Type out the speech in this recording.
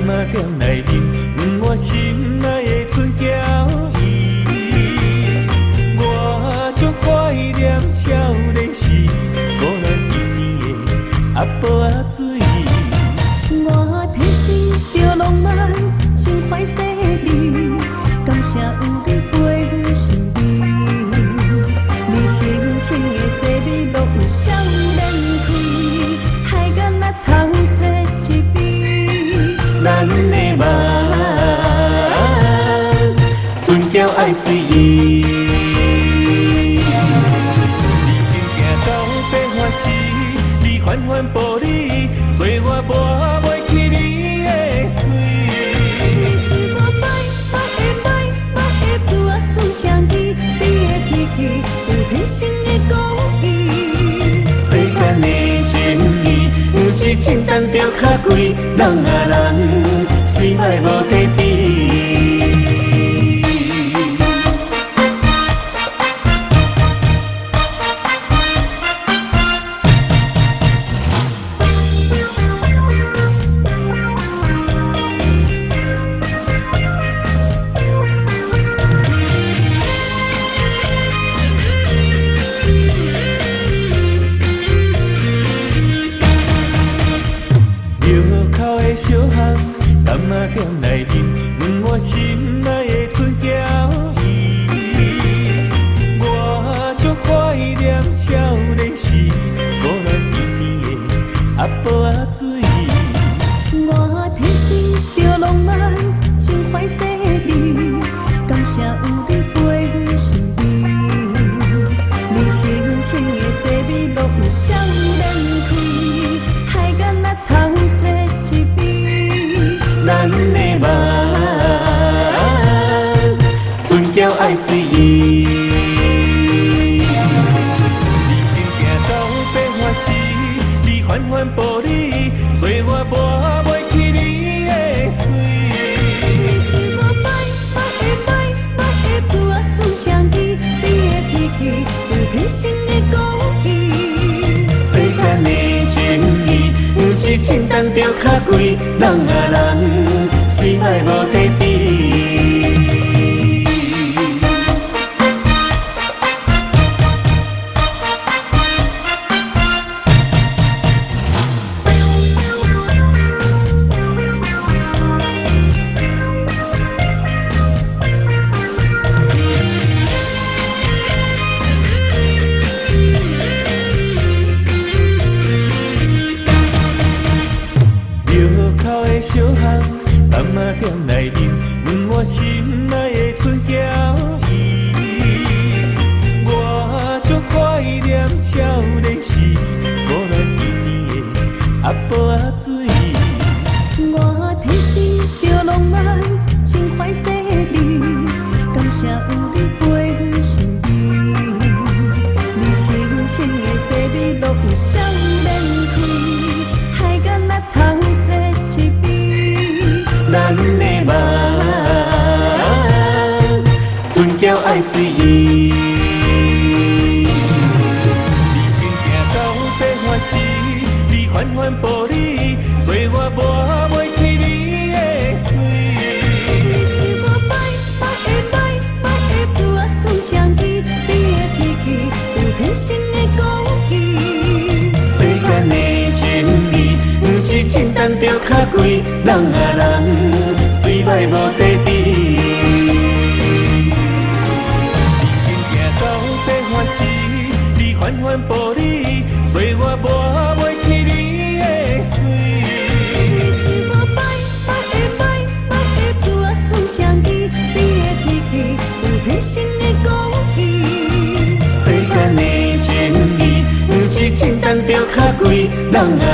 仔店内面满心爱的春娇伊，我足怀念少年时初恋甜甜的阿婆仔水。我天生着浪漫，情怀细腻，感谢有你陪阮身边。你深情的细味，落有少年开，海眼仔头洗一遍。咱的梦，春娇爱随意。你真行到变化时，你缓缓步离，做我抹袂去你的水。你是我歹的思啊思相依，你的脾气有天生的故意。世间的情义，不是简单着卡贵，人啊人，虽歹无地比。小巷，柑仔店内面满心爱的春娇伊，我足怀念少年时初恋甜甜的阿婆仔水。我天生着浪漫，情怀细腻，感谢有你陪阮身边。你深情的细味，落有少年开，海眼仔头洗一遍。咱的梦，春娇爱随意。你真行到变化时，你缓缓步离，做我抹袂去你的水。你是我歹的思啊思相依，你的脾气有天生的故意。世间的情义，不是简单着卡贵，人啊人，虽歹无地比。小巷，柑仔店内面满心爱的春娇伊，我足怀念少年时初恋甜甜的阿婆仔水。我天生着浪漫，情怀细腻，感谢有你陪阮身边。你深情的细味，落有少年开，海眼仔头洗一遍。咱的梦，春娇爱随意。你真行到变化时，你缓缓步离，做我抹袂去你的水。你是我歹的思啊思相依，你的脾气有天生的故意。世间的情义，不是简单着卡贵，人啊人，虽歹无地比。你真行到变化时，你缓缓步离，做我抹袂去你的水。你是我歹的思啊思相依，你的脾气有天生的故意。世间的情义，不是简单着卡贵，人啊